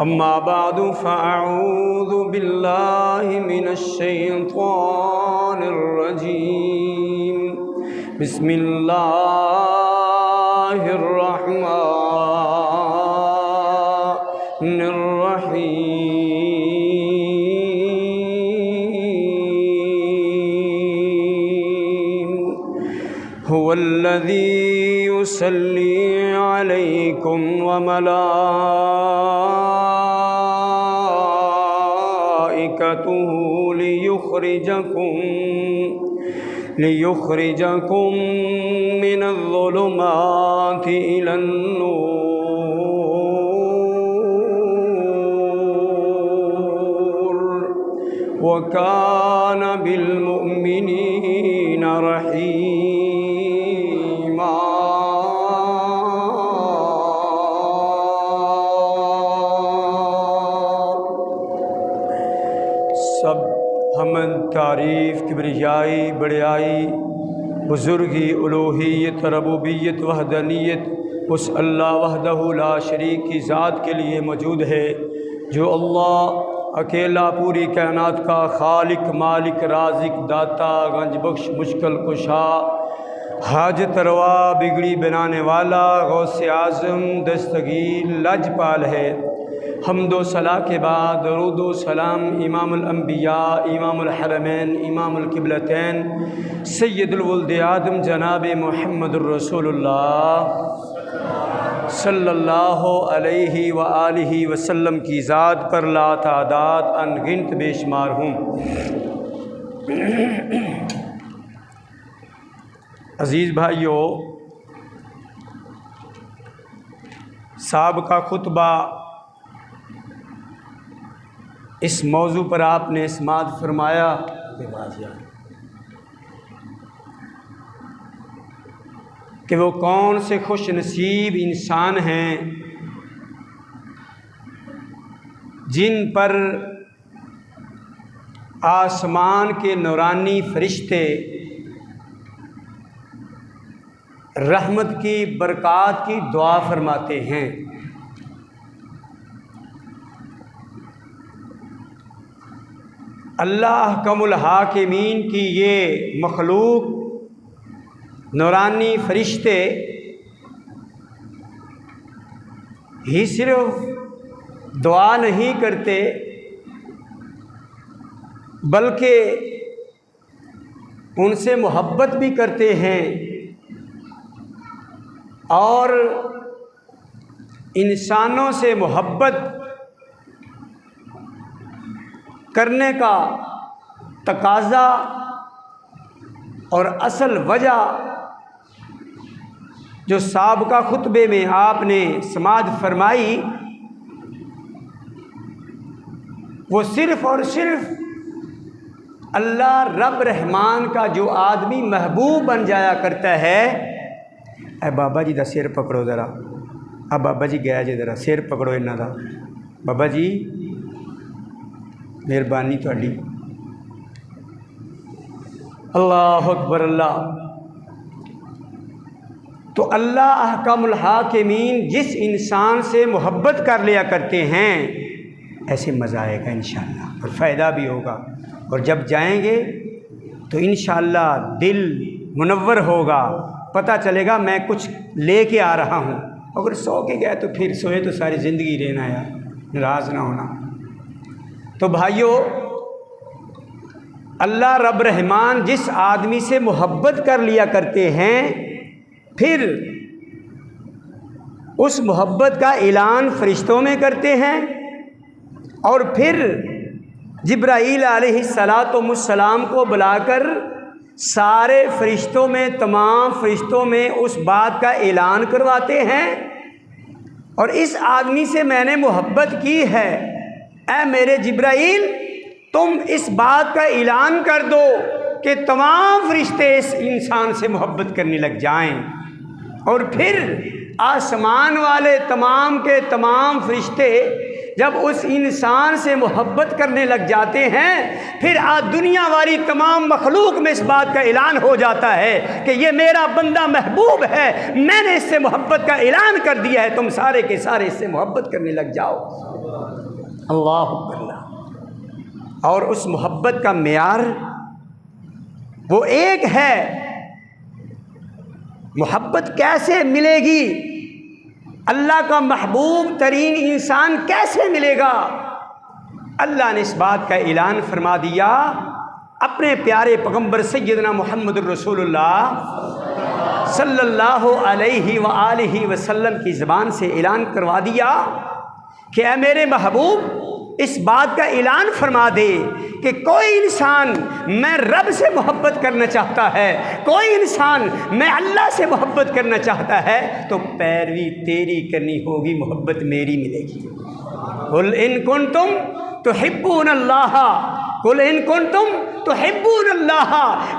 अम्मा बादु फ़अऊज़ु बिल्लाहि मिनश्शैतानिर रजीम। बिस्मिल्लाहिर रहमानिर रहीम। हुवल्लज़ी युसल्ली अलैकुम व मलाइकतुहु लियुखरिजकुम मिनज़्ज़ुलुमाति इलन्नूर व कान बिल्मुमिनीन रहीमा। सब हमद तारीफ़ किब्रियाई बड़ाई बुज़ुर्गी उलूहियत रबूबियत वहदनियत उस अल्लाह वहदहु ला शरीक की ज़ात के लिए मौजूद है, जो अल्लाह अकेला पूरी कायनात का खालिक मालिक राज़िक दाता गंज बख्श मुश्किल कुशा हाजत रवा बिगड़ी बनाने वाला गौसे आज़म दस्तगीर लजपाल है। हम्दो सला के बाद दरूदो सलाम इमामुल अंबिया इमामुल हरमैन इमामुल किबलतैन सय्यदुल वुल्द आदम जनाब मुहम्मदुर रसूलुल्लाह सल्लल्लाहु अलैहि व आलिहि वसल्लम की ज़ात पर ला तादाद अनगिनत बेशुमार हूँ। अज़ीज़ भाइयों, साहब का खुतबा इस मौजू पर आपने समाअत फरमाया कि वो कौन से खुश नसीब इंसान हैं जिन पर आसमान के नूरानी फरिश्ते रहमत की बरक़ात की दुआ फरमाते हैं। अल्लाह अहकमुल हाकिमीन की ये मखलूक नूरानी फरिश्ते ही सिर्फ दुआ नहीं करते, बल्कि उनसे मोहब्बत भी करते हैं और इंसानों से मोहब्बत करने का तकाज़ा और असल वजह जो साबका खुतबे में आपने समाअत फरमाई, वो सिर्फ़ और सिर्फ अल्लाह रब रहमान का जो आदमी महबूब बन जाया करता है। ए बाबा जी दा सिर पकड़ो ज़रा, अब बाबा जी गया जी ज़रा सिर पकड़ो इन्हां दा। बाबा जी मेहरबानी तुहाडी। अल्लाह अकबर अल्लाह। तो अल्लाह अहकमुल हाकिमीन जिस इंसान से मोहब्बत कर लिया करते हैं, ऐसे मज़ा आएगा इंशाअल्लाह और फ़ायदा भी होगा, और जब जाएंगे तो इंशाअल्लाह दिल मुनव्वर होगा, पता चलेगा मैं कुछ लेके आ रहा हूँ। अगर सो के गया तो फिर सोए तो सारी ज़िंदगी रहना यार, नाराज़ ना होना। तो भाइयों, अल्लाह रब रहमान जिस आदमी से मोहब्बत कर लिया करते हैं, फिर उस मोहब्बत का ऐलान फरिश्तों में करते हैं और फिर जिब्राईल अलैहिस्सलाम को बुलाकर सारे फरिश्तों में, तमाम फरिश्तों में उस बात का ऐलान करवाते हैं। और इस आदमी से मैंने मोहब्बत की है, ऐ मेरे जिब्राईल तुम इस बात का ऐलान कर दो कि तमाम फरिश्ते इस इंसान से मोहब्बत करने लग जाएं। और फिर आसमान वाले तमाम के तमाम फरिश्ते जब उस इंसान से मोहब्बत करने लग जाते हैं, फिर आज दुनिया वाली तमाम मखलूक में इस बात का ऐलान हो जाता है कि ये मेरा बंदा महबूब है, मैंने इससे मोहब्बत का ऐलान कर दिया है, तुम सारे के सारे इससे मोहब्बत करने लग जाओ। अल्लाह अल्लाह। और उस मोहब्बत का मेयार वो एक है। मोहब्बत कैसे मिलेगी? अल्लाह का महबूब तरीन इंसान कैसे मिलेगा? अल्लाह ने इस बात का ऐलान फरमा दिया अपने प्यारे पैगंबर सैयदना मुहम्मद रसूलुल्लाह सल्लल्लाहु अलैहि व आलिहि वसल्लम की ज़बान से ऐलान करवा दिया कि ऐ मेरे महबूब, इस बात का ऐलान फरमा दे कि कोई इंसान मैं रब से मोहब्बत करना चाहता है, कोई इंसान मैं अल्लाह से मोहब्बत करना चाहता है, तो पैरवी तेरी करनी होगी, मोहब्बत मेरी मिलेगी। कुल इन कुंतुम तुहिब्बूनल्लाह, कुल इन कुंतुम तुहिब्बूनल्लाह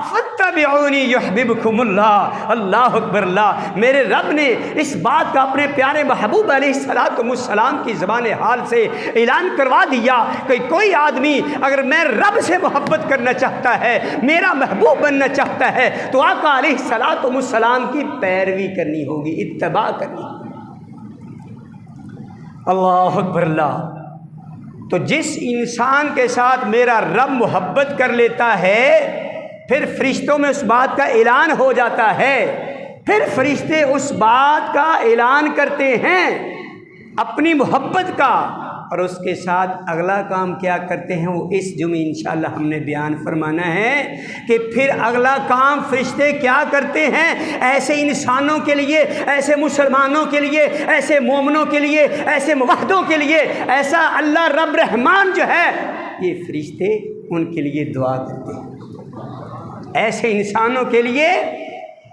फत्तबिऊनी युहब्बिबकुमुल्लाह। अल्लाहु अकबर। अल्लाह मेरे रब ने इस बात का अपने प्यारे महबूब अलैहिस्सलाम की ज़बान हाल से ऐलान करवा दिया कि कोई आदमी अगर मैं रब से मोहब्बत करना चाहता है, मेरा महबूब बनना चाहता है, तो आका अलैहिस्सलाम की पैरवी करनी होगी, इत्तबा करनी होगी। अल्लाहु अकबर। अल्लाह। तो जिस इंसान के साथ मेरा रब मोहब्बत कर लेता है, फिर फरिश्तों में उस बात का ऐलान हो जाता है, फिर फरिश्ते उस बात का ऐलान करते हैं अपनी मोहब्बत का, और उसके साथ अगला काम क्या करते हैं वो इस जुमे इंशाअल्लाह हमने बयान फरमाना है कि फिर अगला काम फरिश्ते क्या करते हैं ऐसे इंसानों के लिए, ऐसे मुसलमानों के लिए, ऐसे मोमिनों के लिए, ऐसे मुवahhidों के लिए, ऐसा अल्लाह रब रहमान जो है, ये फरिश्ते उनके लिए दुआ करते हैं। ऐसे इंसानों के लिए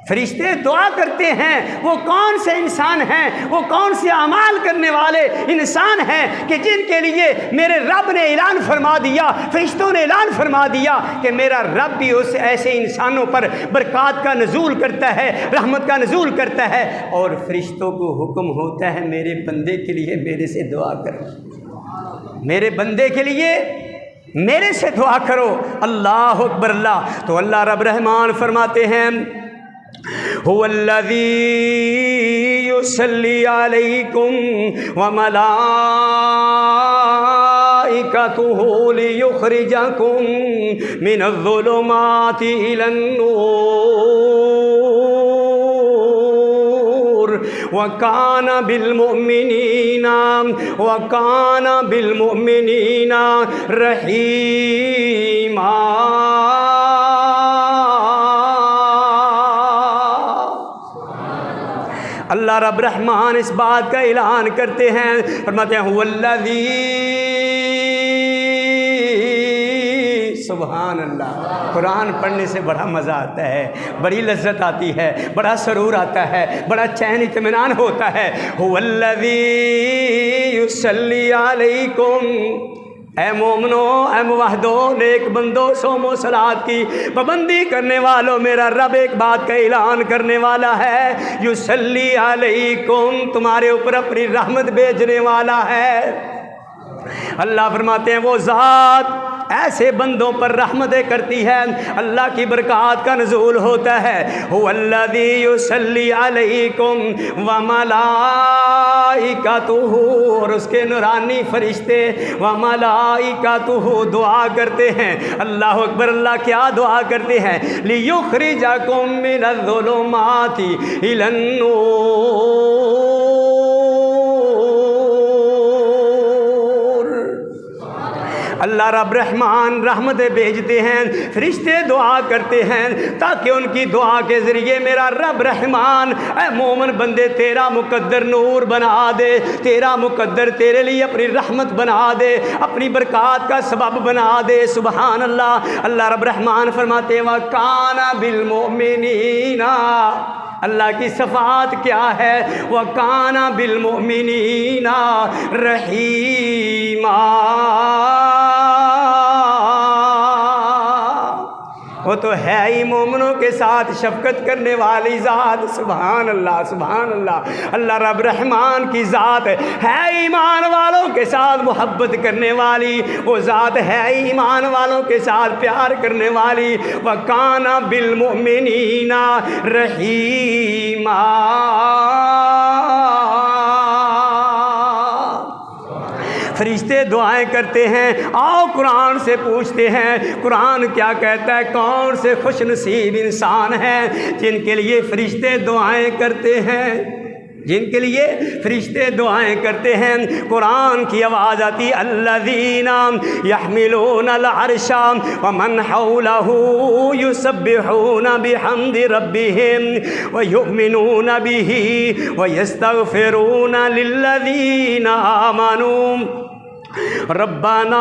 फरिश्ते दुआ करते हैं। वो कौन से इंसान हैं, वो कौन से अमाल करने वाले इंसान हैं कि जिनके लिए मेरे रब ने ऐलान फरमा दिया, फरिश्तों ने ऐलान फरमा दिया कि मेरा रब भी उस ऐसे इंसानों पर बरक़ात का नज़ूल करता है, रहमत का नज़ूल करता है, और फरिश्तों को हुक्म होता है मेरे बंदे के लिए मेरे से दुआ करो, मेरे बंदे के लिए मेरे से दुआ करो। अल्लाह अकबर। अल्लाह। तो अल्लाह रब रहमान फरमाते हैं हुवल्लज़ी युसल्ली अलैकुम व मलाइकतुहु लियुखरिजकुम मिनज़्ज़ुलुमाति इलन्नूर व काना बिलमुमिनीना रहीमा। अल्लाह रब रहमान इस बात का ऐलान करते हैं, फरमाते हैं हुवल्लज़ी, सुभान अल्लाह। कुरान पढ़ने से बड़ा मज़ा आता है, बड़ी लज्जत आती है, बड़ा सरूर आता है, बड़ा चैन इत्मीनान होता है। हुवल्लज़ी युसल्ली अलैकुम, ऐ मोमनो, ऐ मुवाहिदो, नेक बंदो, सोमो सलात की पाबंदी करने वालों, मेरा रब एक बात का ऐलान करने वाला है, युसल्ली अलैकुम, तुम्हारे ऊपर अपनी रहमत भेजने वाला है। अल्लाह फरमाते हैं वो ज़ात ऐसे बंदों पर रहमतें करती है, अल्लाह की बरक़ात का नज़ूल होता है। हुवल्लज़ी युसल्ली अलैकुम व मलाइकतुहु, और उसके नूरानी फरिश्ते व मलाइकतुहु दुआ करते हैं। अल्लाह अकबर। अल्लाह क्या दुआ करते हैं? लियुखरिजकुम मिनज़्ज़ुलुमाति इलन्नूर। अल्लाह रब रहमान रहमतें भेजते हैं, फरिश्ते दुआ करते हैं ताकि उनकी दुआ के ज़रिए मेरा रब रहमान ऐ मोमिन बंदे तेरा मुकद्दर नूर बना दे, तेरा मुकद्दर तेरे लिए अपनी रहमत बना दे, अपनी बरक़ात का सबब बना दे। सुबहान अल्लाह। अल्लाह रब रहमान फरमाते व काना बिल मोमिनीना, अल्लाह की सफ़ात क्या है? व काना बिल मोमिनीना रहीमा, वो तो है है ही मोमिनों के साथ शफकत करने वाली ज़ात। सुभान अल्लाह, सुभान अल्लाह। अल्लाह रब रहमान की ज़ात है ईमान वालों के साथ मोहब्बत करने वाली, वो ज़ात है ईमान वालों के साथ प्यार करने वाली। व काना बिल मोमिनीना रहीमा। फरिश्ते दुआएं करते हैं। आओ कुरान से पूछते हैं, कुरान क्या कहता है? कौन से खुशनसीब इंसान हैं जिनके लिए फरिश्ते दुआएं करते हैं, जिनके लिए फरिश्ते दुआएं करते हैं। कुरान की आवाज़ आती, अल्लज़ीना यहमिलूनल अर्शा व मन हौलहू युसब्बिहूना बिहम्दि रब्बिहिम व युमिनूना बिही व यस्तगफिरूना लिल्लज़ीना आमनू रब्बना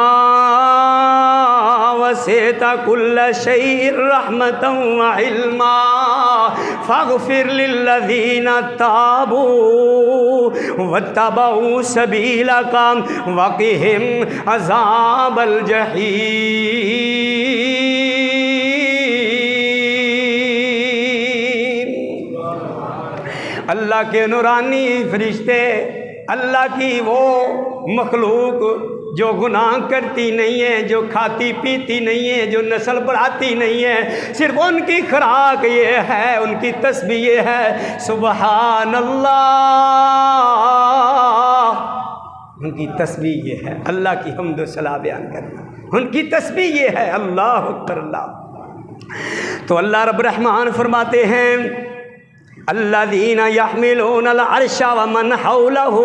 वसिअता कुल्ल शैइन रहमतन व इल्मा फगफिर लिल्लज़ीना ताबू वत्तबऊ सबीलका वक़िहिम अज़ाबल जहीम। अल्लाह के नूरानी फरिश्ते, अल्लाह की वो मखलूक जो गुनाह करती नहीं है, जो खाती पीती नहीं है, जो नस्ल बढ़ाती नहीं है, सिर्फ उनकी खुराक ये है, उनकी तस्बीह ये है, सुबहान अल्लाह। उनकी तस्बीह ये है, अल्लाह की हम्द व सना बयान करना, उनकी तस्बीह ये है, अल्लाह अकबर अल्लाह। तो अल्लाह रब रहमान फरमाते हैं, अल्लज़ीना यहमिलूनल अर्शा व मन हौलहू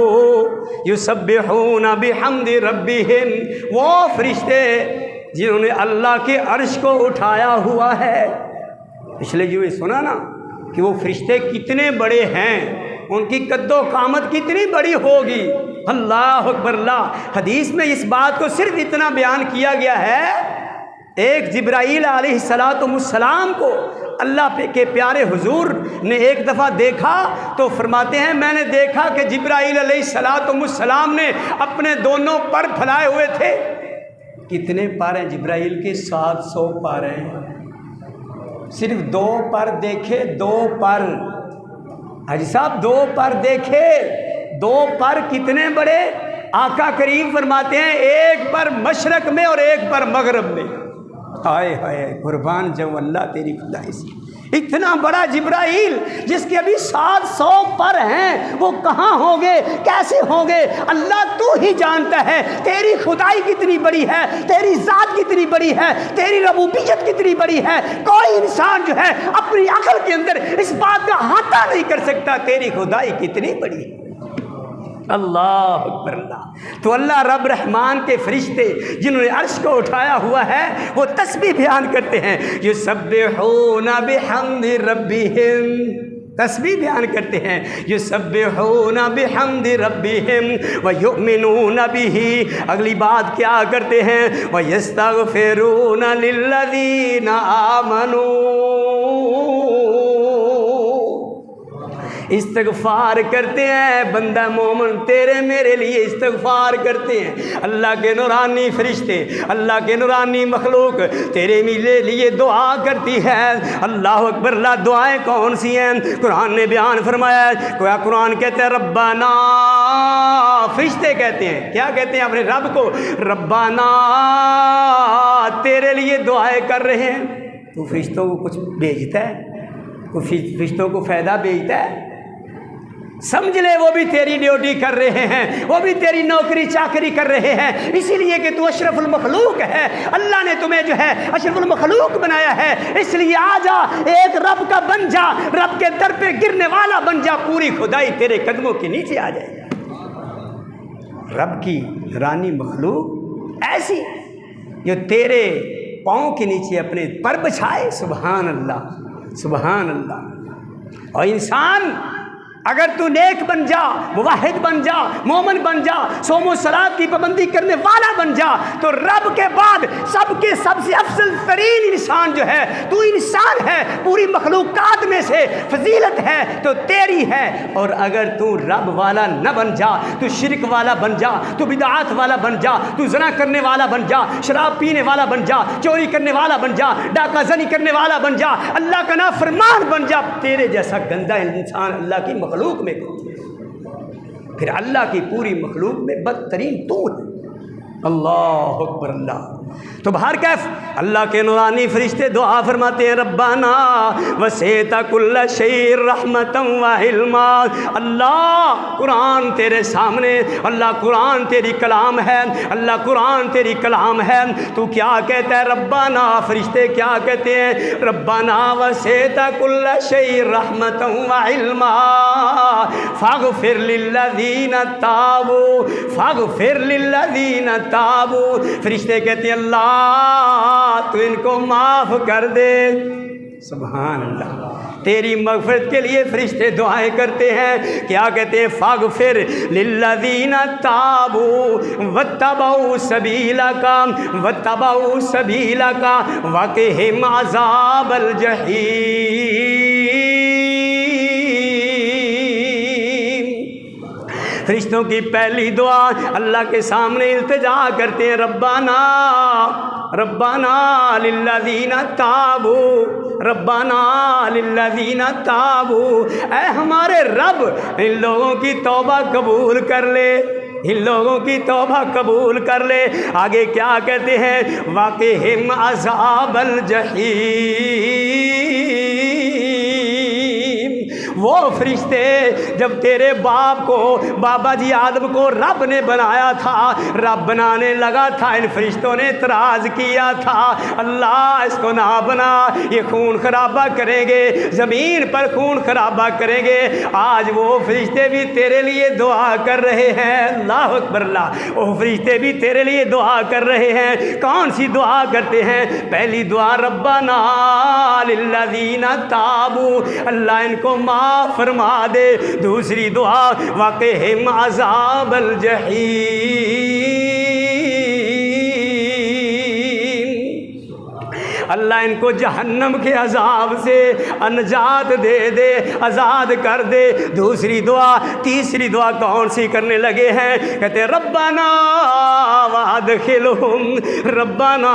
युसब्बिहूना बिहम्दि रब्बिहिम। वो फरिश्ते जिन्होंने अल्लाह के अर्श को उठाया हुआ है। पिछले जो ये सुना ना कि वो फरिश्ते कितने बड़े हैं, उनकी कद्दो कामत कितनी बड़ी होगी। अल्लाह अकबर अल्लाह। हदीस में इस बात को सिर्फ इतना बयान किया गया है, एक जिब्राईल अलैहिस्सलाम को अल्लाह के प्यारे हुजूर ने एक दफ़ा देखा तो फरमाते हैं, मैंने देखा कि जिब्राईल अलैहिस्सलाम ने अपने दोनों पर फैलाए हुए थे। कितने पर हैं जिब्राईल के? 700 पर हैं। सिर्फ 2 पर देखे, 2 पर, हाजी साहब 2 पर देखे, 2 पर कितने बड़े? आका करीम फरमाते हैं, एक पर मशरक में और एक पर मगरब में। हाय हाय कुर्बान जब अल्लाह तेरी खुदाई से। इतना बड़ा जिब्राईल जिसके अभी 700 पर हैं, वो कहाँ होंगे, कैसे होंगे? अल्लाह तू ही जानता है। तेरी खुदाई कितनी बड़ी है, तेरी ज़ात कितनी बड़ी है, तेरी रबूबियत कितनी बड़ी है। कोई इंसान जो है अपनी अकल के अंदर इस बात का अहाता नहीं कर सकता तेरी खुदाई कितनी बड़ी है। अल्लाह अकबर अल्लाह। तो अल्लाह रब रहमान के फरिश्ते जिन्होंने अर्श को उठाया हुआ है, वो तस्बीह बयान करते हैं, युसब्बिहूना बिहम्दि रब्बिहिम, तस्बीह बयान करते हैं, युसब्बिहूना बिहम्दि रब्बिहिम व युमिनूना बिही। अगली बात क्या करते हैं? व यस्तगफिरूना लिल्लज़ीना आमनू। इस्तगफार करते हैं। बंदा मोमिन तेरे मेरे लिए इस्तगफार करते हैं। अल्लाह के नूरानी फरिश्ते, अल्लाह के नूरानी मखलूक तेरे मेरे लिए दुआ करती है। अल्लाह अकबर अल्लाह। दुआएं कौन सी हैं? कुरान ने बयान फरमाया। कुरान कहते हैं रब्बाना, फरिश्ते कहते हैं, क्या कहते हैं अपने रब को? रब्बाना, तेरे लिए दुआएं कर रहे हैं। तू फरिश्तों को कुछ भेजता है, कुछ फरिश्तों को फ़ायदा भेजता है? समझ ले वो भी तेरी ड्यूटी कर रहे हैं, वो भी तेरी नौकरी चाकरी कर रहे हैं, इसीलिए कि तू अशरफुल मखलूक है। अल्लाह ने तुम्हें जो है अशरफुल मखलूक बनाया है, इसलिए आ जा, एक रब का बन जा, रब के दर पे गिरने वाला बन जा, पूरी खुदाई तेरे कदमों के नीचे आ जाएगा। रब की रानी मखलूक ऐसी जो तेरे पाँव के नीचे अपने पर बिछाए। सुभान अल्लाह, सुभान अल्लाह। और इंसान अगर तू नेक बन जा, मुवाहिद बन जा, मोमन बन जा, सोमो सलात की पाबंदी करने वाला बन जा, तो रब के बाद सबके सबसे अफजल तरीन इंसान जो है तू इंसान है, पूरी मखलूकात में से फजीलत है तो तेरी है। और अगर तू रब वाला न बन जा, तू शिरक वाला बन जा, तू बिदआत वाला बन जा, तू ज़ना करने वाला बन जा, शराब पीने वाला बन जा, चोरी करने वाला बन जा, डाका ज़नी करने वाला बन जा, अल्लाह का नाफरमान बन जा, तेरे जैसा गंदा इंसान अल्लाह की मखलूक में, फिर अल्लाह की पूरी मखलूक में बदतरीन तू है। अल्लाह अकबर अल्लाह। तो बाहर कैफ अल्लाह के नूरानी फरिश्ते दुआ फरमाते हैं, रब्बाना वसीअता कुल्ल शैइन रहमतन व इल्मा। अल्लाह कुरान तेरे सामने, अल्लाह कुरान तेरी कलाम है, अल्लाह कुरान तेरी कलाम है। तू क्या कहता है रब्बाना, फरिश्ते क्या कहते हैं, रब्बाना वसीअता कुल्ल शैइन रहमतन व इल्मा फगफिर लिल्लज़ीना ताबू, फगफिर लिल्लज़ीना ताबू। फरिश्ते कहते हैं अल्लाह तू इनको माफ़ कर दे। सुभान अल्लाह। तेरी मग़फ़िरत के लिए फरिश्ते दुआएं करते हैं। क्या कहते हैं, फ़ग़फ़िर लिल्लज़ीना ताबू वत्तबऊ सबीलका वत्तबऊ सबीलका वक़िहिम अज़ाबल जहीम। फरिश्तों की पहली दुआ अल्लाह के सामने इल्तिजा करते हैं, रब्बाना रब्बाना लिल्लज़ीना ताबू, रब्बाना लिल्लज़ीना ताबू। ऐ हमारे रब इन लोगों की तौबा कबूल कर ले, इन लोगों की तौबा कबूल कर ले। आगे क्या कहते हैं, वाक़िहिम अज़ाबल जहीम। वो फरिश्ते जब तेरे बाप को, बाबा जी आदम को रब ने बनाया था, रब बनाने लगा था, इन फरिश्तों ने इतराज़ किया था, अल्लाह इसको ना बना, ये खून खराबा करेंगे, ज़मीन पर खून खराबा करेंगे। आज वो फरिश्ते भी तेरे लिए दुआ कर रहे हैं। अल्लाह अकबर अल्लाह। वो फरिश्ते भी तेरे लिए दुआ कर रहे हैं। कौन सी दुआ करते हैं? पहली दुआ रब्बाना लिल्लज़ीना ताबू, अल्लाह इनको माफ़ फरमा दे। दूसरी दुआ वाक़िहिम अज़ाबल जहीम, अल्लाह इनको जहन्नम के अजाब से अनजात दे दे, आज़ाद कर दे। दूसरी दुआ। तीसरी दुआ कौन सी करने लगे हैं? कहते रब्बाना वादखिलहुम, रब्बाना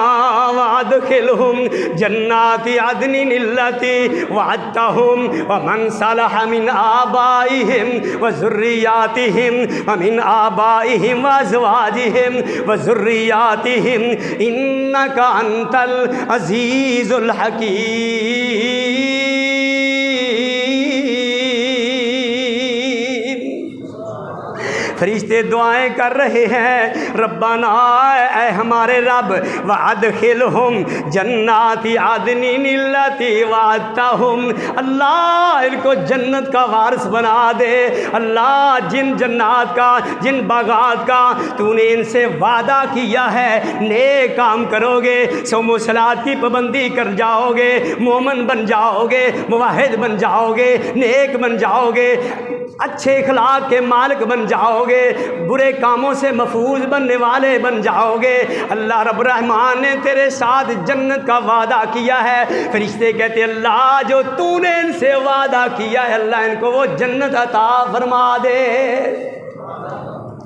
वादखिलहुम जन्नाति अदनिन अल्लती वअदतहुम व मन सलह मिन आबाइहिम व ज़ुर्रियातिहिम व मिन आबाइहिम व अज़वाजिहिम व ज़ुर्रियातिहिम इन्नका अंतल अज़ीज़ुल हकीम। फरिश्ते दुआएं कर रहे हैं, रब्बाना ऐ हमारे रब वअदखिलहुम जन्नाति अदनिन अल्लती वअदतहुम, अल्लाह इनको जन्नत का वारिस बना दे। अल्लाह जिन जन्नात का, जिन बागात का तूने इनसे वादा किया है, नेक काम करोगे, सोमो सलात की पाबंदी कर जाओगे, मोमन बन जाओगे, मुवाहिद बन जाओगे, नेक बन जाओगे, अच्छे इखलाक के मालिक बन जाओगे, बुरे कामों से महफूज बनने वाले बन जाओगे। अल्लाह रब रहमान ने तेरे साथ जन्नत का वादा किया है। फरिश्ते कहते अल्लाह जो तूने इनसे वादा किया है, अल्लाह इनको वो जन्नत अता फरमा दे।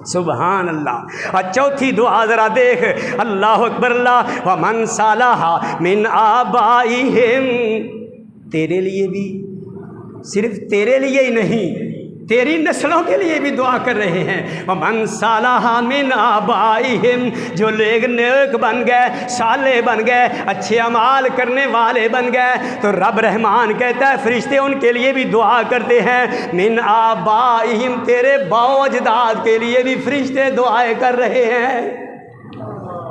सुभान अल्लाह। और चौथी दुआ ज़रा देख, अल्लाह अकबर अल्लाह व मन सलह मिन आबाइहिम, तेरे लिए भी, सिर्फ तेरे लिए ही नहीं, तेरी नस्लों के लिए भी दुआ कर रहे हैं। मन सलह मिन आबाइहिम, जो लोग नेक बन गए, साले बन गए, अच्छे अमाल करने वाले बन गए, तो रब रहमान कहता है फरिश्ते उनके लिए भी दुआ करते हैं। मिन आबाइहिम, तेरे बाओ अजदाद के लिए भी फरिश्ते दुआएं कर रहे हैं।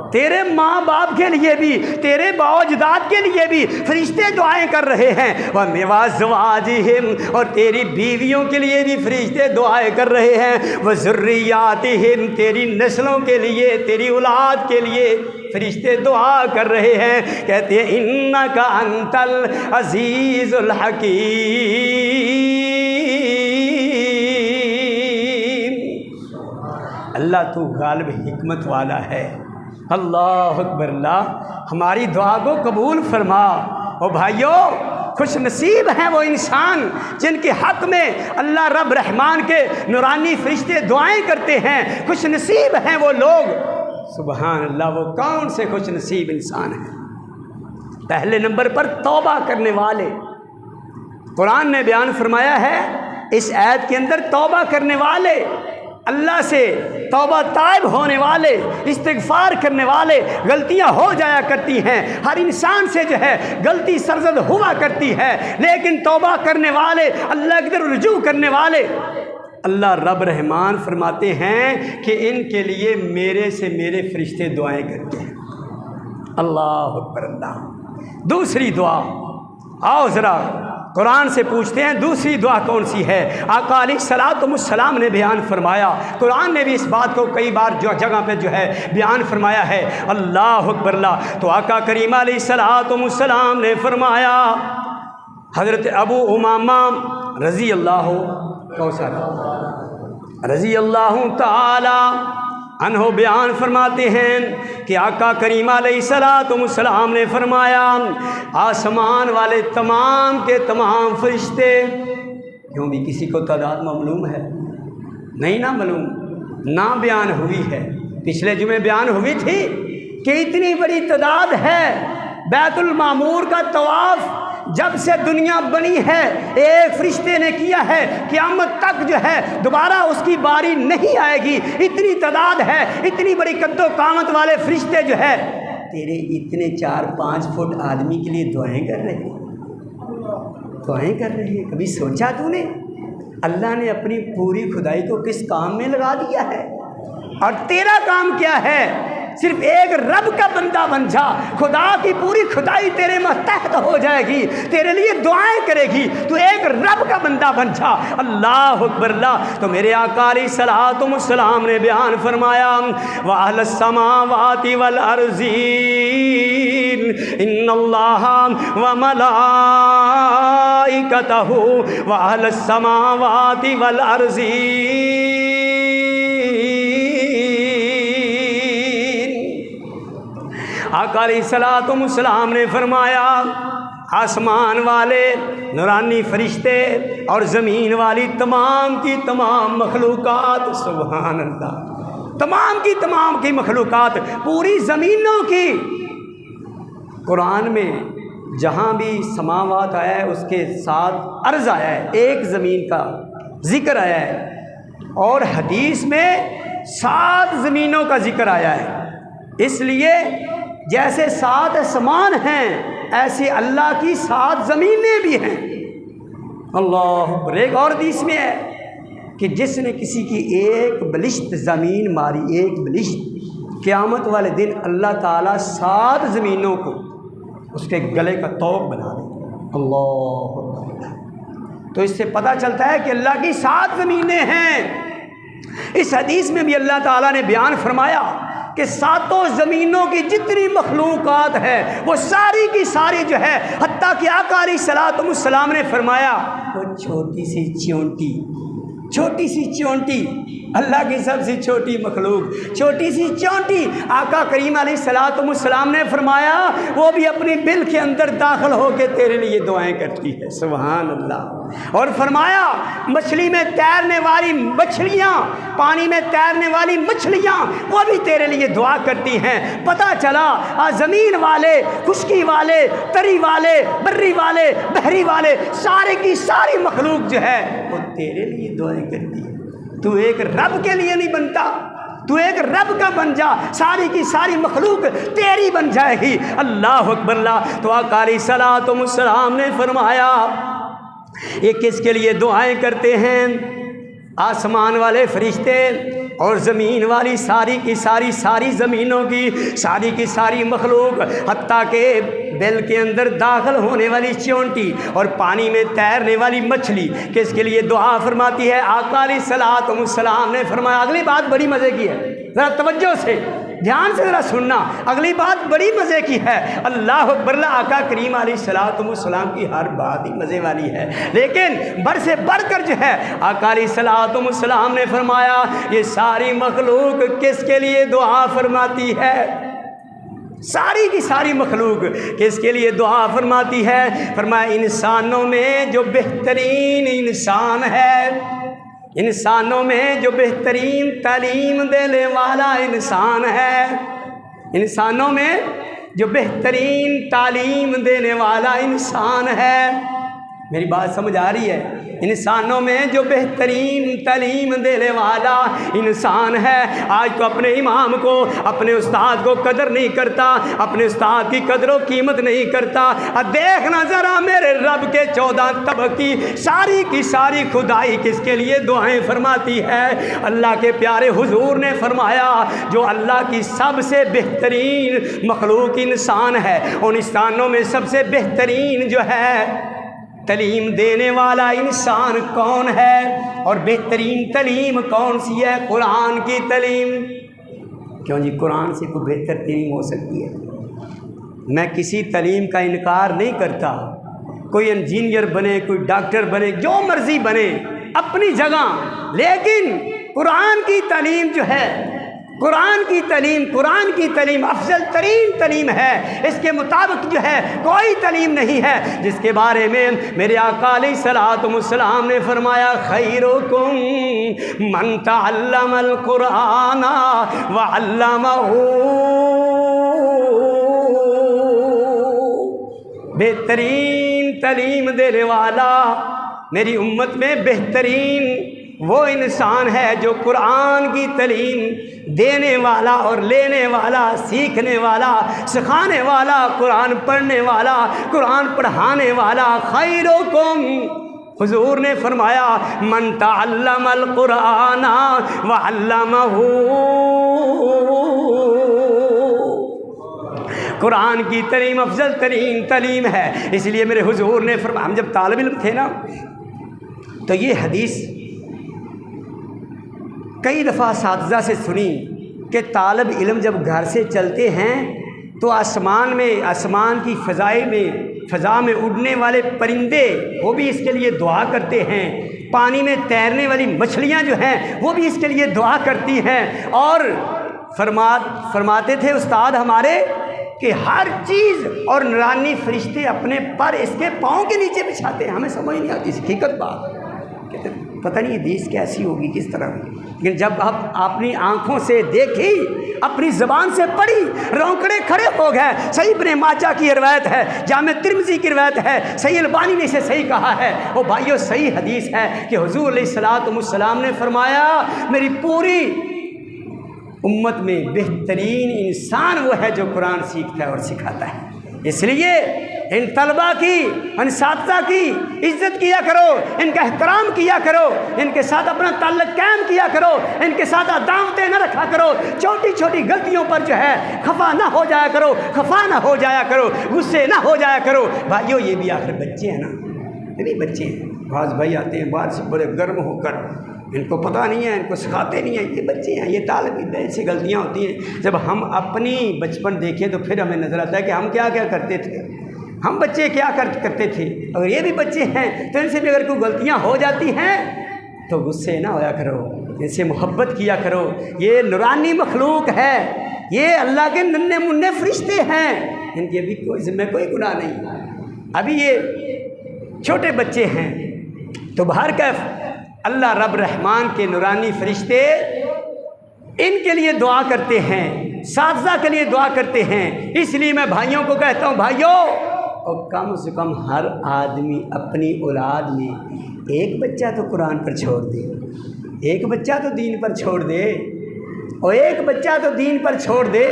तेरे माँ बाप के लिए भी, तेरे बाओजदाद के लिए भी फरिश्ते दुआएं कर रहे हैं। वह मेवाज़वाजिहिम, और तेरी बीवियों के लिए भी फरिश्ते दुआएं कर रहे हैं। वह ज़ुर्रियातिहिम, तेरी नस्लों के लिए, तेरी औलाद के लिए फरिश्ते दुआ कर रहे हैं। कहते हैं इन्नका अंतल अज़ीज़ुल हकीम। अल्लाह तू गालिब हिकमत वाला है। अल्लाह अकबर। अल्लाह हमारी दुआ को कबूल फरमा। ओ भाइयों, खुश नसीब हैं वो इंसान जिनके हक़ में अल्लाह रब रहमान के नूरानी फरिश्ते दुआएं करते हैं। खुश नसीब हैं वो लोग। सुबहान अल्लाह, वो कौन से खुश नसीब इंसान हैं? पहले नंबर पर तौबा करने वाले। कुरान ने बयान फरमाया है इस आयत के अंदर, तौबा करने वाले, अल्लाह से तौबा ताइब होने वाले, इस्तिग़फ़ार करने वाले। गलतियां हो जाया करती हैं, हर इंसान से जो है गलती सरज़द हुआ करती है, लेकिन तौबा करने वाले, अल्लाह की तरफ रुजू करने वाले, अल्लाह रब रहमान फरमाते हैं कि इनके लिए मेरे से मेरे फरिश्ते दुआएं करते हैं। अल्लाह अकबर। अल्लाह। दूसरी दुआ, आओ ज़रा कुरान से पूछते हैं दूसरी दुआ कौन सी है। आका अलैहिस्सलाम ने बयान फरमाया, कुरान ने भी इस बात को कई बार जो जगह पे जो है बयान फरमाया है। अल्लाह अकबर। तो आका करीम अलैहिस्सलाम ने फरमाया, हज़रत अबू उमामा रज़ी अल्लाह ताला अन्हो बयान फरमाते हैं कि आका करीम अलैहिस्सलाम ने फरमाया, आसमान वाले तमाम के तमाम फरिश्ते, क्यों भी किसी को तादाद मालूम है? नहीं ना मालूम, ना बयान हुई है। पिछले जुमे बयान हुई थी कि इतनी बड़ी तादाद है। बैतुल मामूर का तवाफ़ जब से दुनिया बनी है एक फरिश्ते ने किया है, क़यामत तक जो है दोबारा उसकी बारी नहीं आएगी। इतनी तादाद है, इतनी बड़ी कद्दो कामत वाले फरिश्ते जो है तेरे इतने 4-5 फुट आदमी के लिए दुआएं कर रहे हैं, दुआएं कर रहे हैं। कभी सोचा तूने अल्लाह ने अपनी पूरी खुदाई को किस काम में लगा दिया है? और तेरा काम क्या है? सिर्फ एक रब का बंदा बन जा, खुदा की पूरी खुदाई तेरे महतहत हो जाएगी, तेरे लिए दुआएं करेगी। तू एक रब का बंदा बन जा। अल्लाह अकबर। तो मेरे आका अलैहिस्सलाम ने बयान फरमाया, व अहलस समावाति वल अर्ज़ीन इन्नल्लाह व मलाइकतहु व अहलस समावाति वल अर्ज़ीन। आका अलैहिस्सलाम ने फरमाया, आसमान वाले नूरानी फरिश्ते और ज़मीन वाली तमाम की तमाम मखलूक़ात, सुभान अल्लाह, तमाम की मखलूक़ात, पूरी ज़मीनों की। कुरान में जहाँ भी समावात आया है उसके साथ अर्ज़ आया है, एक ज़मीन का ज़िक्र आया है, और हदीस में 7 ज़मीनों का ज़िक्र आया है। इसलिए जैसे 7 आसमान हैं ऐसे अल्लाह की 7 ज़मीनें भी हैं। अल्लाह। एक और हदीस में है कि जिसने किसी की एक बलिश्त ज़मीन मारी, एक बलिश्त, क़यामत वाले दिन अल्लाह ताला 7 ज़मीनों को उसके गले का तौक बना दे। अल्लाह। तो इससे पता चलता है कि अल्लाह की 7 ज़मीनें हैं। इस हदीस में भी अल्लाह ताला ने बयान फरमाया कि 7 ज़मीनों की जितनी मखलूक़ात है वो सारी की सारी जो है, हत्ता कि आका अलैहिस्सलाम ने फरमाया, वो छोटी सी चींटी, अल्लाह की सबसे छोटी मखलूक, छोटी सी चींटी, आका करीम अलैहिस्सलाम ने फरमाया वो भी अपनी बिल के अंदर दाखिल होकर तेरे लिए दुआएं करती है। सुभान अल्लाह। और फरमाया मछली में तैरने वाली मछलियाँ, पानी में तैरने वाली मछलियाँ, वो भी तेरे लिए दुआ करती हैं। पता चला ज़मीन वाले, खुश्की वाले, तरी वाले, बर्री वाले, बहरी वाले, सारे की सारी मखलूक जो है वो तेरे लिए दुआएं करती है। तू एक रब के लिए नहीं बनता, तू एक रब का बन जा, सारी की सारी मखलूक तेरी बन जाएगी। अल्लाह अकबर। तो आका अलैहिस्सलाम ने फरमाया, ये किसके लिए दुआएं करते हैं? आसमान वाले फरिश्ते और ज़मीन वाली सारी की सारी ज़मीनों की सारी मखलूक, हत्ता के बिल के अंदर दाखिल होने वाली चींटी और पानी में तैरने वाली मछली, किसके लिए दुआ फरमाती है? आका अलैहिस्सलाम ने फरमाया। अगली बात बड़ी मज़े की है, ज़रा तवज्जो से ध्यान से ज़रा सुनना, अगली बात बड़ी मज़े की है। अल्लाह अकबर, आका करीम अलैहिस्सलाम की हर बात ही मज़े वाली है, लेकिन बढ़ से बढ़कर जो है आका अलैहिस्सलाम ने फरमाया ये सारी मखलूक किसके लिए दुआ फरमाती है? सारी की सारी मखलूक किसके लिए दुआ फरमाती है? फरमाया इंसानों में जो बेहतरीन इंसान है, इंसानों में जो बेहतरीन तालीम देने वाला इंसान है, इंसानों में जो बेहतरीन तालीम देने वाला इंसान है। मेरी बात समझ आ रही है? इंसानों में जो बेहतरीन तालीम देने वाला इंसान है। आज तो अपने इमाम को, अपने उस्ताद को कदर नहीं करता, अपने उस्ताद की कदर व कीमत नहीं करता। अब देखना ज़रा मेरे रब के 14 तबक की सारी खुदाई किसके लिए दुआएं फरमाती है? अल्लाह के प्यारे हुजूर ने फरमाया जो अल्लाह की सबसे बेहतरीन मखलूक इंसान है, उन इंसानों में सबसे बेहतरीन जो है तलीम देने वाला इंसान कौन है? और बेहतरीन तलीम कौन सी है? कुरान की तलीम। क्यों जी, कुरान से कोई बेहतर तलीम हो सकती है? मैं किसी तलीम का इनकार नहीं करता। कोई इंजीनियर बने, कोई डॉक्टर बने, जो मर्जी बने अपनी जगह, लेकिन कुरान की तलीम जो है, कुरान की तलीम अफजल तरीन तलीम है। इसके मुताबिक जो है कोई तलीम नहीं है, जिसके बारे में मेरे आका अलैहिस्सलाम ने फरमाया खैरुकुम मन तअल्लमल कुरान व अल्लमहू। बेहतरीन तलीम देने वाला मेरी उम्मत में बेहतरीन वो इंसान है जो कुरान की तलीम देने वाला और लेने वाला, सीखने वाला, सिखाने वाला, कुरान पढ़ने वाला, कुरान पढ़ाने वाला। खैरुकुम, हुजूर ने फरमाया मन तअल्लमल कुरान व अल्लमहू। कुरान की तलीम अफजल तरीन तलीम है। इसलिए मेरे हुजूर ने फरमाया, हम जब तालिब इल्म थे ना तो ये हदीस कई दफ़ा साथिज़ा से सुनी कि तालिब इल्म जब घर से चलते हैं तो आसमान की फ़ज़ा में उड़ने वाले परिंदे वो भी इसके लिए दुआ करते हैं। पानी में तैरने वाली मछलियां जो हैं वो भी इसके लिए दुआ करती हैं। और फरमाते थे उस्ताद हमारे कि हर चीज़ और नूरानी फरिश्ते अपने पर इसके पाँव के नीचे बिछाते हैं। हमें समझ नहीं आती हकीकत बात, पता नहीं हदीस कैसी होगी, किस तरह की, लेकिन जब आप अपनी आंखों से देखी, अपनी ज़बान से पढ़ी, रोंकड़े खड़े हो गए। सही इब्ने माजा की रिवायत है, जामे तिर्मिज़ी की रिवायत है, सही अलबानी ने इसे सही कहा है। वो भाइयों सही हदीस है कि हुज़ूर अलैहिस्सलाम ने फरमाया मेरी पूरी उम्मत में बेहतरीन इंसान वो है जो कुरान सीखता है और सिखाता है। इसलिए इन तलबा की, इन साथिज़ा की इज़्ज़त किया करो, इनका एहतराम किया करो, इनके साथ अपना ताल्लुक़ कायम किया करो, इनके साथ अदावतें न रखा करो। छोटी छोटी गलतियों पर जो है खफा ना हो जाया करो, खफा ना हो जाया करो, गुस्से ना हो जाया करो। भाइयों ये भी आखिर बच्चे हैं ना, ये भी बच्चे हैं। बाज़ भाई आते हैं बाहर से बड़े गर्म होकर, इनको पता नहीं है, इनको सिखाते नहीं हैं, ये बच्चे हैं, ये तालिब इल्म, ऐसी गलतियाँ होती हैं। जब हम अपनी बचपन देखें तो फिर हमें नज़र आता है कि हम क्या क्या करते थे, हम बच्चे क्या करते थे। अगर ये भी बच्चे हैं तो इनसे भी अगर कोई गलतियाँ हो जाती हैं तो गुस्से ना होया करो, इनसे मोहब्बत किया करो। ये नूरानी मखलूक है, ये अल्लाह के नन्हे मुन्ने फरिश्ते हैं, इनके भी कोई गुनाह नहीं। अभी ये छोटे बच्चे हैं तो बाहर कैफ अल्लाह रब रहमान के नूरानी फरिश्ते इनके लिए दुआ करते हैं, साथिज़ा के लिए दुआ करते हैं। इसलिए मैं भाइयों को कहता हूँ, भाइयों और कम से कम हर आदमी अपनी औलाद में एक बच्चा तो कुरान पर छोड़ दे, एक बच्चा तो दीन पर छोड़ दे, और एक बच्चा तो दीन पर छोड़ दे।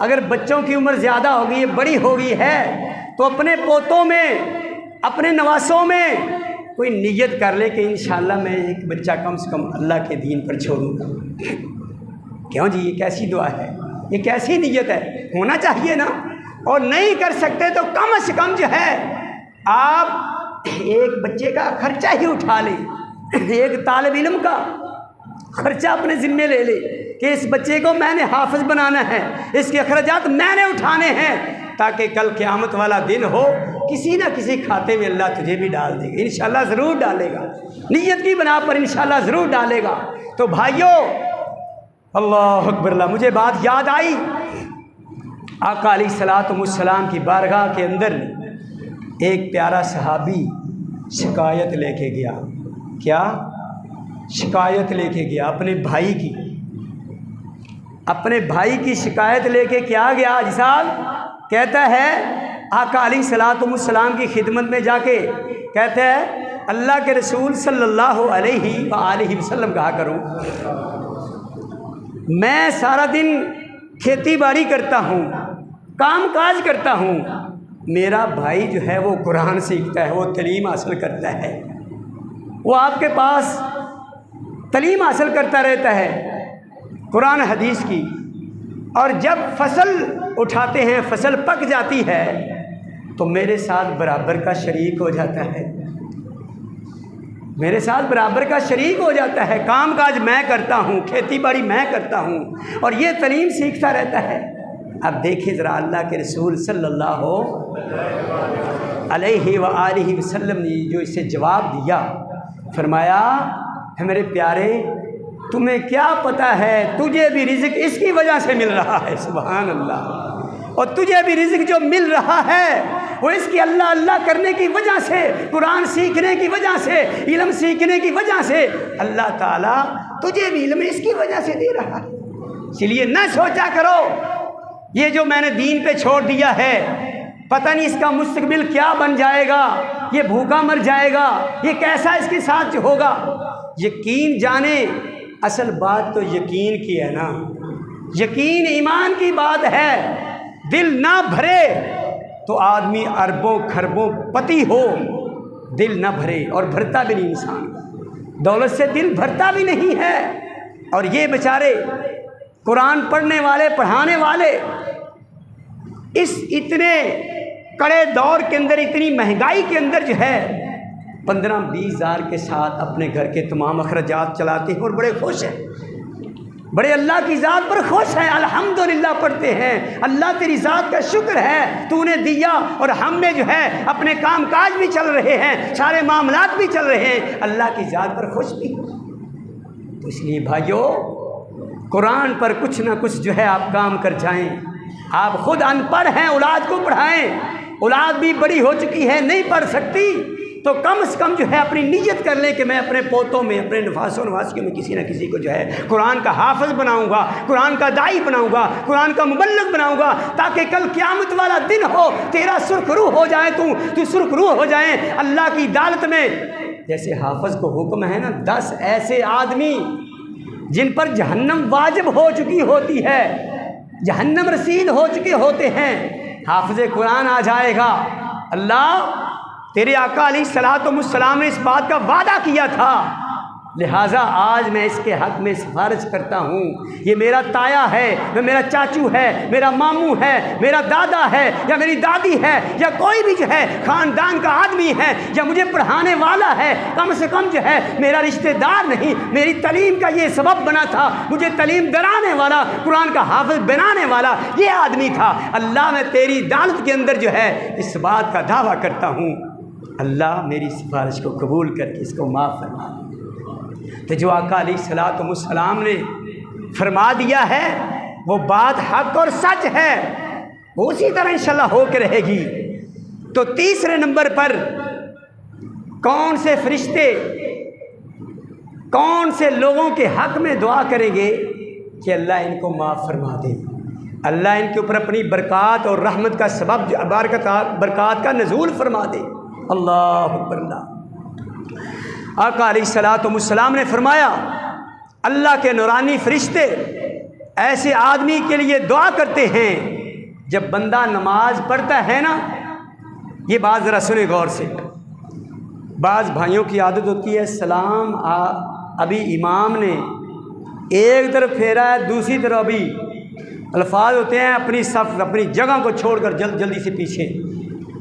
अगर बच्चों की उम्र ज़्यादा हो गई है, बड़ी हो गई है, तो अपने पोतों में, अपने नवासों में कोई नियत कर ले कि इंशाअल्लाह मैं एक बच्चा कम से कम अल्लाह के दीन पर छोड़ूंगा। क्यों जी, ये कैसी दुआ है, ये कैसी नियत है? होना चाहिए ना। और नहीं कर सकते तो कम से कम जो है आप एक बच्चे का खर्चा ही उठा लें, एक तालिब इल्म का खर्चा अपने ज़िम्मे ले ले। कि इस बच्चे को मैंने हाफिज बनाना है, इसके अखराजात मैंने उठाने हैं, ताकि कल क़यामत वाला दिन हो किसी ना किसी खाते में अल्लाह तुझे भी डाल देगा। इंशाअल्लाह ज़रूर डालेगा, नीयत की बना पर इंशाअल्लाह ज़रूर डालेगा। तो भाइयों, अल्लाह अकबर अल्लाह, मुझे बात याद आई, आका अलैहिस्सलाम की बारगाह के अंदर एक प्यारा सहाबी शिकायत लेके गया। क्या शिकायत लेके गया? अपने भाई की, अपने भाई की शिकायत लेके क्या गया हाजी साहब? कहता है आका अलैहिस्सलाम की खिदमत में जाके कहता है, अल्लाह के रसूल सल्लल्लाहु अलैहि वसल्लम कहा करो, मैं सारा दिन खेती बाड़ी करता हूँ, काम काज करता हूँ, मेरा भाई जो है वो कुरान सीखता है, वो तलीम हासिल करता है, वो आपके पास तलीम हासिल करता रहता है कुरान हदीस की, और जब फसल उठाते हैं, फसल पक जाती है तो मेरे साथ बराबर का शरीक हो जाता है, मेरे साथ बराबर का शरीक हो जाता है। काम काज मैं करता हूँ, खेती बाड़ी मैं करता हूँ, और ये तलीम सीखता रहता है। अब देखिए ज़रा अल्लाह के रसूल सल्लल्लाहु अलैहि वसल्लम ने जो इसे जवाब दिया, फरमाया, है मेरे प्यारे, तुम्हें क्या पता है, तुझे भी रिज़्क़ इसकी वजह से मिल रहा है, सुभान अल्लाह, और तुझे भी रिज़्क़ जो मिल रहा है वो इसकी अल्लाह अल्लाह करने की वजह से, कुरान सीखने की वजह से, इल्म सीखने की वजह से अल्लाह ताला तुझे भी इल्म इसकी वजह से दे रहा है। इसलिए न सोचा करो ये जो मैंने दीन पे छोड़ दिया है, पता नहीं इसका मुस्तकबिल क्या बन जाएगा, ये भूखा मर जाएगा, ये कैसा इसके साथ होगा। यकीन जाने, असल बात तो यकीन की है ना, यकीन ईमान की बात है। दिल ना भरे तो आदमी अरबों खरबों पति हो, दिल ना भरे, और भरता भी नहीं इंसान, दौलत से दिल भरता भी नहीं है। और ये बेचारे कुरान पढ़ने वाले, पढ़ाने वाले, इस इतने कड़े दौर के अंदर, इतनी महंगाई के अंदर जो है 15-20 हज़ार के साथ अपने घर के तमाम अखराजात चलाते हैं और बड़े खुश हैं, बड़े अल्लाह की ज़ात पर खुश हैं, अल्हम्दुलिल्लाह पढ़ते हैं, अल्लाह तेरी ज़ात का शुक्र है तूने दिया, और हमने जो है अपने काम काज भी चल रहे हैं, सारे मामलात भी चल रहे हैं, अल्लाह की ज़ात पर खुश भी। तो इसलिए भाइयों, कुरान पर कुछ ना कुछ जो है आप काम कर जाएं। आप खुद अनपढ़ हैं, औलाद को पढ़ाएं, औलाद भी बड़ी हो चुकी है, नहीं पढ़ सकती, तो कम से कम जो है अपनी नीयत कर लें कि मैं अपने पोतों में, अपने नवासों नवासियों में किसी न किसी को जो है कुरान का हाफिज बनाऊंगा, कुरान का दाई बनाऊंगा, कुरान का मुबल्लिग बनाऊंगा, ताकि कल क़यामत वाला दिन हो, तेरा सुरखरू हो जाए, तू सुरखरू हो जाए अल्लाह की अदालत में। जैसे हाफिज को हुक्म है ना, 10 ऐसे आदमी जिन पर जहन्नम वाजिब हो चुकी होती है, जहन्नम रसीद हो चुके होते हैं, हाफिज कुरान आ जाएगा। अल्लाह तेरे आका अलैहिस्सलाम ने इस बात का वादा किया था, लिहाजा आज मैं इसके हक़ में सिफारिश करता हूँ। ये मेरा ताया है, मैं मेरा चाचू है, मेरा मामू है, मेरा दादा है, या मेरी दादी है, या कोई भी जो है ख़ानदान का आदमी है, या मुझे पढ़ाने वाला है, कम से कम जो है मेरा रिश्तेदार नहीं, मेरी तलीम का ये सबब बना था, मुझे तलीम दिलाने वाला, कुरान का हाफिज बनाने वाला ये आदमी था। अल्लाह मैं तेरी अदालत के अंदर जो है इस बात का दावा करता हूँ, अल्लाह मेरी सिफारिश को कबूल करके इसको माफ़ फरमा। तो जो आका अलैहिस्सलाम ने फरमा दिया है वो बात हक और सच है, वो उसी तरह इंशाल्लाह हो के रहेगी। तो तीसरे नंबर पर कौन से फरिश्ते, कौन से लोगों के हक़ में दुआ करेंगे कि अल्लाह इनको माफ़ फरमा दे, अल्लाह इनके ऊपर अपनी बरक़ात और रहमत का सबब बरक़ात का नज़ूल फरमा दे। अल्लाह अकबर। आका अलैहिस्सलाम ने फरमाया, अल्लाह के नूरानी फरिश्ते ऐसे आदमी के लिए दुआ करते हैं जब बंदा नमाज पढ़ता है ना। ये बात ज़रा सुने गौर से। बाज़ भाइयों की आदत होती है, सलाम अभी इमाम ने एक तरफ फेरा है, दूसरी तरफ अभी अल्फाज होते हैं अपनी सफ़, अपनी जगह को छोड़कर जल्दी से पीछे।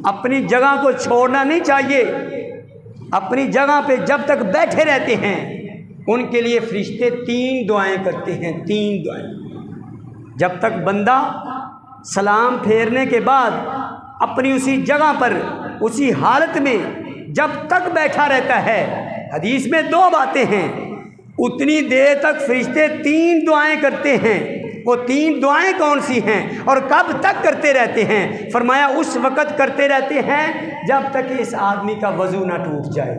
अपनी जगह को छोड़ना नहीं चाहिए, अपनी जगह पे जब तक बैठे रहते हैं उनके लिए फरिश्ते 3 दुआएं करते हैं, 3 दुआएं। जब तक बंदा सलाम फेरने के बाद अपनी उसी जगह पर उसी हालत में जब तक बैठा रहता है, हदीस में 2 बातें हैं, उतनी देर तक फरिश्ते 3 दुआएं करते हैं। वो 3 दुआएं कौन सी हैं और कब तक करते रहते हैं? फरमाया उस वक़्त करते रहते हैं जब तक इस आदमी का वज़ू ना टूट जाए,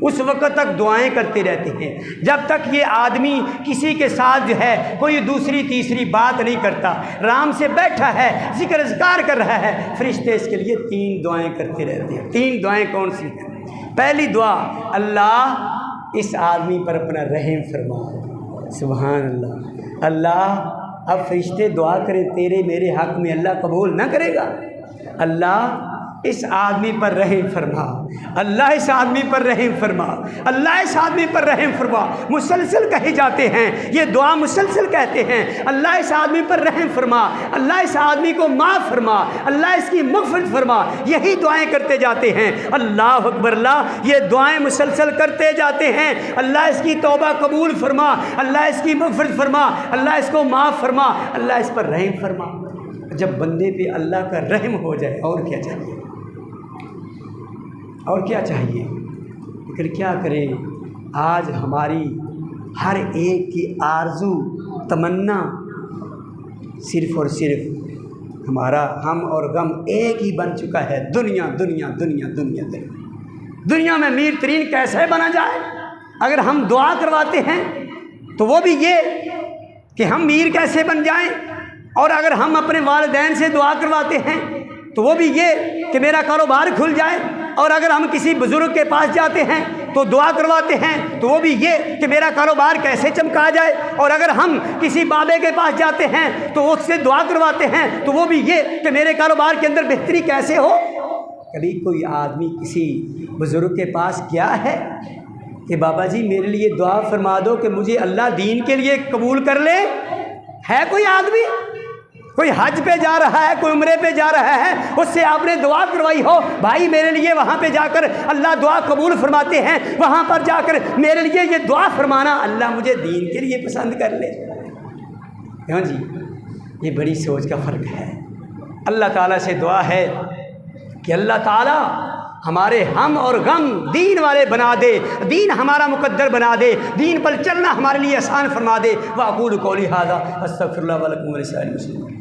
उस वक़्त तक दुआएं करते रहते हैं। जब तक ये आदमी किसी के साथ जो है कोई दूसरी तीसरी बात नहीं करता, आराम से बैठा है, ज़िक्र अज़कार कर रहा है, फरिश्ते इसके लिए 3 दुआएं करते रहते हैं। 3 दुआएं कौन सी हैं? पहली दुआ, अल्लाह इस आदमी पर अपना रहम फरमा। सुभान अल्लाह। अल्लाह, अब फरिश्ते दुआ करें तेरे मेरे हक़ में, अल्लाह कबूल ना करेगा? अल्लाह इस आदमी पर रहम फरमा, अल्लाह इस आदमी पर रहम फरमा, अल्लाह इस आदमी पर रहम फरमा। मुसलसल कहे जाते हैं, ये दुआ मुसलसल कहते हैं, अल्लाह इस आदमी पर रहम फरमा, अल्लाह इस आदमी को माफ़ फरमा, अल्लाह इसकी मग़फ़िरत फरमा। यही दुआएं करते जाते हैं। अल्लाह अकबर, अल्लाह ये दुआएं मुसलसल करते जाते हैं। अल्लाह इसकी तौबा कबूल फरमा, अल्लाह इसकी मग़फ़िरत फरमा, अल्लाह इसको माफ़ फरमा, अल्लाह इस पर रहम फरमा। जब बंदे पे अल्लाह का रहम हो जाए और क्या चाहिए? और क्या चाहिए? फिर क्या करें? आज हमारी हर एक की आरज़ू तमन्ना सिर्फ़ और सिर्फ हमारा हम और गम एक ही बन चुका है, दुनिया दुनिया दुनिया दुनिया दुनिया। दुनिया में अमीर तरीन कैसे बना जाए? अगर हम दुआ करवाते हैं तो वो भी ये कि हम अमीर कैसे बन जाएं, और अगर हम अपने वालिदैन से दुआ करवाते हैं तो वो भी ये कि मेरा कारोबार खुल जाए, और अगर हम किसी बुज़ुर्ग के पास जाते हैं तो दुआ करवाते हैं तो वो भी ये कि मेरा कारोबार कैसे चमका जाए, और अगर हम किसी बाबे के पास जाते हैं तो उससे दुआ करवाते हैं तो वो भी ये कि मेरे कारोबार के अंदर बेहतरी कैसे हो। कभी कोई आदमी किसी बुज़ुर्ग के पास गया है कि बाबा जी मेरे लिए दुआ फरमा दो कि मुझे अल्लाह दीन के लिए कबूल कर ले? है कोई आदमी? कोई हज पे जा रहा है, कोई उम्रे पे जा रहा है, उससे आपने दुआ करवाई हो, भाई मेरे लिए वहाँ पे जाकर अल्लाह दुआ कबूल फरमाते हैं, वहाँ पर जाकर मेरे लिए ये दुआ फरमाना, अल्लाह मुझे दीन के लिए पसंद कर ले। क्यों जी? ये बड़ी सोच का फ़र्क है। अल्लाह ताला से दुआ है कि अल्लाह ताला हमारे हम और गम दीन वाले बना दे, दीन हमारा मुकद्दर बना दे, दीन पर चलना हमारे लिए आसान फरमा दे। वाक़ूलु क़ौली हाज़ा अस्तग़फ़िरुल्लाह व लकुम व लिसाइरिल मुस्लिमीन।